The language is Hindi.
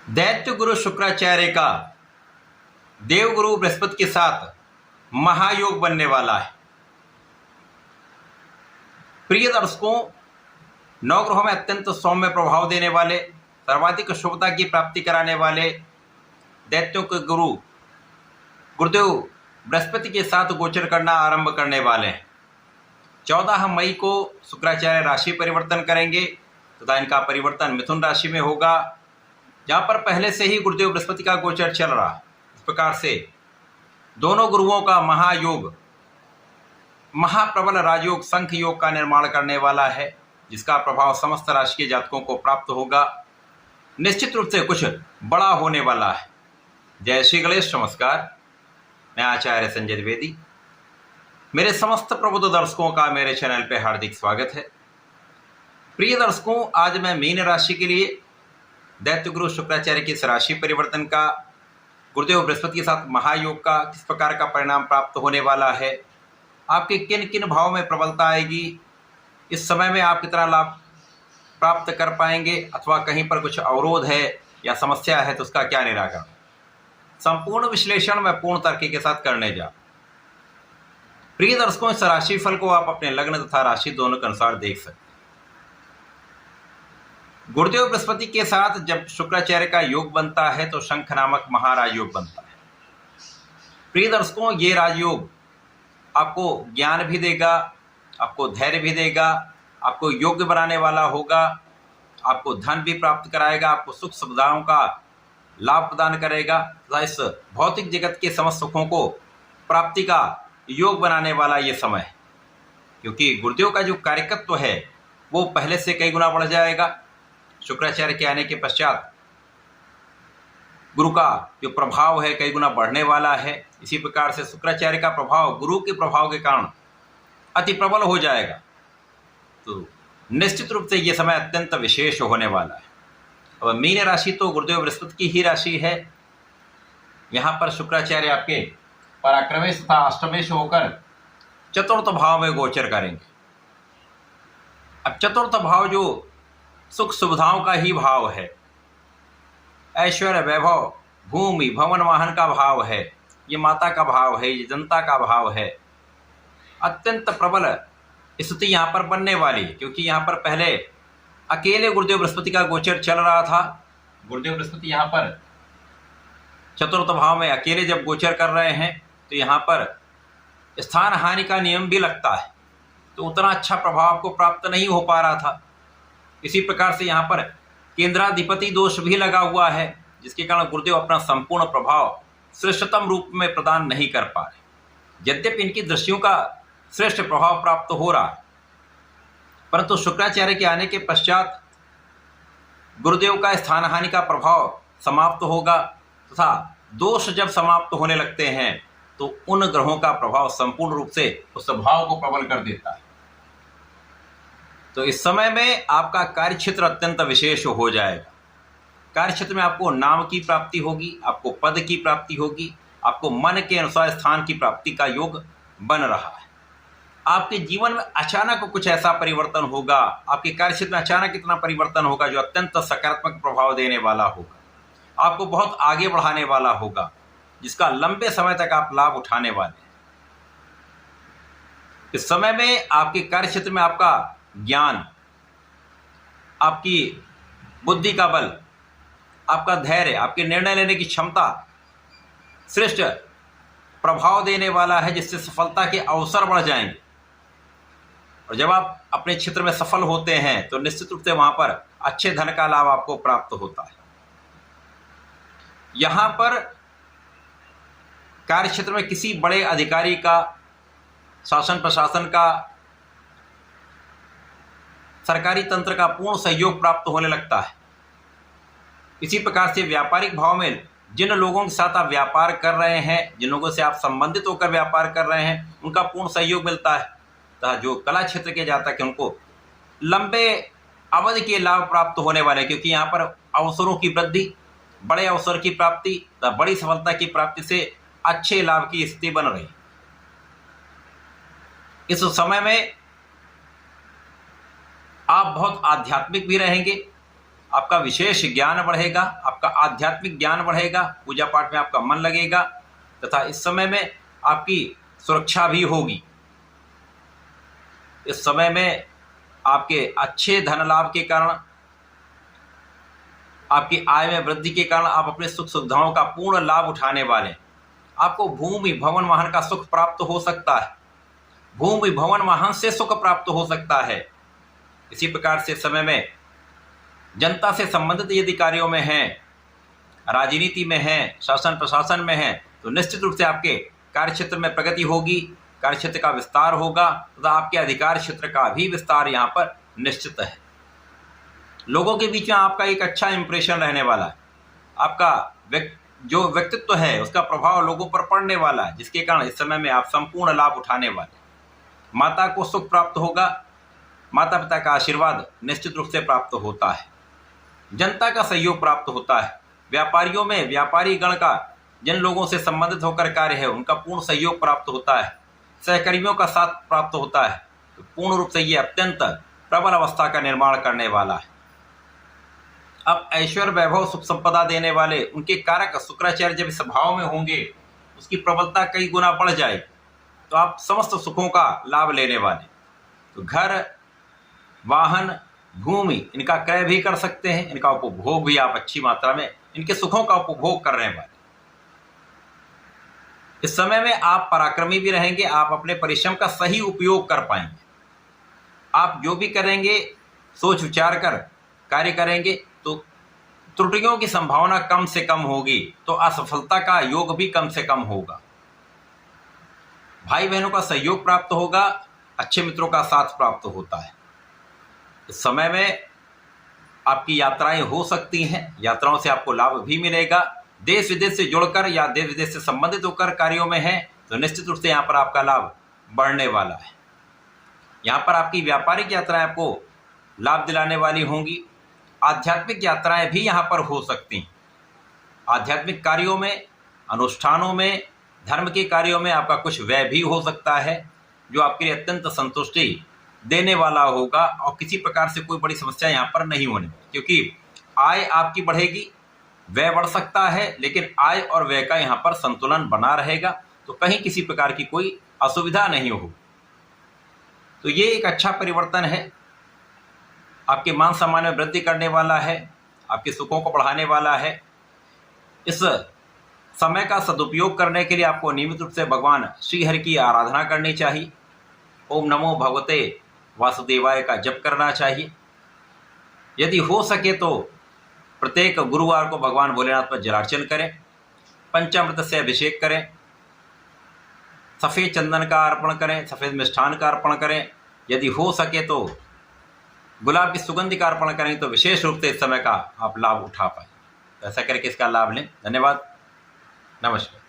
दैत्य गुरु शुक्राचार्य का देवगुरु बृहस्पति के साथ महायोग बनने वाला है। प्रिय दर्शकों, नवग्रहों में अत्यंत सौम्य प्रभाव देने वाले, सर्वाधिक शुभता की प्राप्ति कराने वाले दैत्यों के गुरु गुरुदेव बृहस्पति के साथ गोचर करना आरंभ करने वाले हैं। 14 मई को शुक्राचार्य राशि परिवर्तन करेंगे तथा इनका परिवर्तन मिथुन राशि में होगा, जहाँ पर पहले से ही गुरुदेव बृहस्पति का गोचर चल रहा है। इस प्रकार से दोनों गुरुओं का महायोग, महाप्रबल राजयोग, संख योग का निर्माण करने वाला है, जिसका प्रभाव समस्त राशि के जातकों को प्राप्त होगा। निश्चित रूप से कुछ बड़ा होने वाला है। जय श्री गणेश, नमस्कार। मैं आचार्य संजय द्विवेदी। मेरे समस्त प्रबुद्ध दर्शकों का मेरे चैनल पे हार्दिक स्वागत है। प्रिय दर्शकों, आज मैं मीन राशि के लिए दैत्य गुरु शुक्राचार्य की इस राशि परिवर्तन का, गुरुदेव बृहस्पति के साथ महायोग का किस प्रकार का परिणाम प्राप्त होने वाला है, आपके किन किन भाव में प्रबलता आएगी, इस समय में आप कितना लाभ प्राप्त कर पाएंगे, अथवा कहीं पर कुछ अवरोध है या समस्या है तो उसका क्या निराकरण, संपूर्ण विश्लेषण मैं पूर्ण तर्क के साथ करने जा। प्रिय दर्शकों, इस राशि फल को आप अपने लग्न तथा राशि दोनों के अनुसार देख सकते हैं। गुरुदेव बृहस्पति के साथ जब शुक्राचार्य का योग बनता है तो शंख नामक महाराज योग बनता है। प्रिय दर्शकों, ये राजयोग आपको ज्ञान भी देगा, आपको धैर्य भी देगा, आपको योग्य बनाने वाला होगा, आपको धन भी प्राप्त कराएगा, आपको सुख सुविधाओं का लाभ प्रदान करेगा तथा इस भौतिक जगत के समस्त सुखों को प्राप्ति का योग बनाने वाला ये समय है। क्योंकि गुरुदेव का जो कार्यकत्व है वो पहले से कई गुना बढ़ जाएगा। शुक्राचार्य के आने के पश्चात गुरु का जो प्रभाव है कई गुना बढ़ने वाला है। इसी प्रकार से शुक्राचार्य का प्रभाव गुरु के प्रभाव के कारण अति प्रबल हो जाएगा। तो निश्चित रूप से ये समय अत्यंत विशेष होने वाला है। अब मीन राशि तो गुरुदेव बृहस्पति की ही राशि है। यहाँ पर शुक्राचार्य आपके पराक्रमेश तथा अष्टमेश होकर चतुर्थ भाव में गोचर करेंगे। अब चतुर्थ भाव जो सुख सुविधाओं का ही भाव है, ऐश्वर्य वैभव, भूमि भवन वाहन का भाव है, ये माता का भाव है, ये जनता का भाव है। अत्यंत प्रबल स्थिति यहाँ पर बनने वाली है। क्योंकि यहाँ पर पहले अकेले गुरुदेव बृहस्पति का गोचर चल रहा था। गुरुदेव बृहस्पति यहाँ पर चतुर्थ भाव में अकेले जब गोचर कर रहे हैं तो यहाँ पर स्थान हानि का नियम भी लगता है, तो उतना अच्छा प्रभाव आपको प्राप्त नहीं हो पा रहा था। इसी प्रकार से यहाँ पर केंद्राधिपति दोष भी लगा हुआ है, जिसके कारण गुरुदेव अपना संपूर्ण प्रभाव श्रेष्ठतम रूप में प्रदान नहीं कर पा रहे। यद्यपि इनकी दृष्टियों का श्रेष्ठ प्रभाव प्राप्त हो रहा है, परंतु शुक्राचार्य के आने के पश्चात गुरुदेव का स्थान हानि का प्रभाव समाप्त होगा तथा दोष जब समाप्त होने लगते हैं तो उन ग्रहों का प्रभाव संपूर्ण रूप से उस भाव को प्रबल कर देता है। तो इस समय में आपका कार्यक्षेत्र अत्यंत विशेष हो जाएगा। कार्यक्षेत्र में आपको नाम की प्राप्ति होगी, आपको पद की प्राप्ति होगी, आपको मन के अनुसार स्थान की प्राप्ति का योग बन रहा है। आपके जीवन में अचानक कुछ ऐसा परिवर्तन होगा, आपके कार्यक्षेत्र में अचानक इतना परिवर्तन होगा जो अत्यंत सकारात्मक प्रभाव देने वाला होगा, आपको बहुत आगे बढ़ाने वाला होगा, जिसका लंबे समय तक आप लाभ उठाने वाले हैं। इस समय में आपके कार्यक्षेत्र में आपका ज्ञान, आपकी बुद्धि का बल, आपका धैर्य, आपके निर्णय लेने की क्षमता श्रेष्ठ प्रभाव देने वाला है, जिससे सफलता के अवसर बढ़ जाएंगे। और जब आप अपने क्षेत्र में सफल होते हैं तो निश्चित रूप से वहां पर अच्छे धन का लाभ आपको प्राप्त होता है। यहां पर कार्यक्षेत्र में किसी बड़े अधिकारी का, शासन प्रशासन का, सरकारी तंत्र का पूर्ण सहयोग प्राप्त होने लगता है। इसी प्रकार से व्यापारिक भाव में जिन लोगों के साथ आप व्यापार कर रहे हैं, जिन लोगों से आप संबंधित होकर व्यापार कर रहे हैं, उनका पूर्ण सहयोग मिलता है तथा जो कला क्षेत्र के जातक हैं उनको लंबे अवधि के लाभ प्राप्त होने वाले, क्योंकि यहाँ पर अवसरों की वृद्धि, बड़े अवसर की प्राप्ति तथा बड़ी सफलता की प्राप्ति से अच्छे लाभ की स्थिति बन रही। इस समय में आप बहुत आध्यात्मिक भी रहेंगे, आपका विशेष ज्ञान बढ़ेगा, आपका आध्यात्मिक ज्ञान बढ़ेगा, पूजा पाठ में आपका मन लगेगा तथा इस समय में आपकी सुरक्षा भी होगी। इस समय में आपके अच्छे धन लाभ के कारण, आपकी आय में वृद्धि के कारण आप अपने सुख सुविधाओं का पूर्ण लाभ उठाने वाले। आपको भूमि भवन वाहन का सुख प्राप्त हो सकता है, भूमि भवन वाहन से सुख प्राप्त हो सकता है। इसी प्रकार से समय में जनता से संबंधित यदि कार्यों में हैं, राजनीति में हैं, शासन प्रशासन में हैं, तो निश्चित रूप से आपके कार्य क्षेत्र में प्रगति होगी, कार्य क्षेत्र का विस्तार होगा तथा आपके अधिकार क्षेत्र का भी विस्तार यहाँ पर निश्चित है। लोगों के बीच में आपका एक अच्छा इंप्रेशन रहने वाला है, आपका जो व्यक्तित्व है उसका प्रभाव लोगों पर पड़ने वाला है, जिसके कारण इस समय में आप संपूर्ण लाभ उठाने वाले। माता को सुख प्राप्त होगा, माता पिता का आशीर्वाद निश्चित रूप से प्राप्त होता है, जनता का सहयोग प्राप्त होता है। व्यापारियों में व्यापारी गण का जिन लोगों से संबंधित होकर कार्य है उनका पूर्ण सहयोग प्राप्त होता है, सहकर्मियों का साथ प्राप्त होता है। तो पूर्ण रूप से ये अत्यंत प्रबल अवस्था का निर्माण करने वाला है। अब ऐश्वर्य वैभव सुख संपदा देने वाले उनके कारक शुक्राचार्य जब इस भाव में होंगे, उसकी प्रबलता कई गुना बढ़ जाए, तो आप समस्त सुखों का लाभ लेने वाले। तो घर, वाहन, भूमि इनका क्रय भी कर सकते हैं, इनका उपभोग भी आप अच्छी मात्रा में इनके सुखों का उपभोग करने वाले। इस समय में आप पराक्रमी भी रहेंगे, आप अपने परिश्रम का सही उपयोग कर पाएंगे। आप जो भी करेंगे सोच विचार कर कार्य करेंगे तो त्रुटियों की संभावना कम से कम होगी, तो असफलता का योग भी कम से कम होगा। भाई बहनों का सहयोग प्राप्त होगा, अच्छे मित्रों का साथ प्राप्त होता है। इस समय में आपकी यात्राएं हो सकती हैं, यात्राओं से आपको लाभ भी मिलेगा। देश विदेश से जुड़कर या देश विदेश से संबंधित होकर कार्यों में हैं तो निश्चित रूप से यहाँ पर आपका लाभ बढ़ने वाला है। यहाँ पर आपकी व्यापारिक यात्राएं आपको लाभ दिलाने वाली होंगी। आध्यात्मिक यात्राएं भी यहाँ पर हो सकती हैं। आध्यात्मिक कार्यों में, अनुष्ठानों में, धर्म के कार्यों में आपका कुछ व्यय भी हो सकता है, जो आपके लिए अत्यंत संतुष्टि देने वाला होगा और किसी प्रकार से कोई बड़ी समस्या यहाँ पर नहीं होने, क्योंकि आय आपकी बढ़ेगी, व्यय बढ़ सकता है, लेकिन आय और व्यय का यहाँ पर संतुलन बना रहेगा, तो कहीं किसी प्रकार की कोई असुविधा नहीं होगी। तो ये एक अच्छा परिवर्तन है, आपके मान सम्मान में वृद्धि करने वाला है, आपके सुखों को बढ़ाने वाला है। इस समय का सदुपयोग करने के लिए आपको नियमित रूप से भगवान श्री हरि की आराधना करनी चाहिए। ओम नमो भगवते वासुदेवाय का जप करना चाहिए। यदि हो सके तो प्रत्येक गुरुवार को भगवान भोलेनाथ पर जलार्चन करें, पंचामृत से अभिषेक करें, सफ़ेद चंदन का अर्पण करें, सफ़ेद मिष्ठान का अर्पण करें। यदि हो सके तो गुलाब की सुगंधि का अर्पण करें, तो विशेष रूप से इस समय का आप लाभ उठा पाएं। ऐसा करके इसका लाभ लें। धन्यवाद, नमस्कार।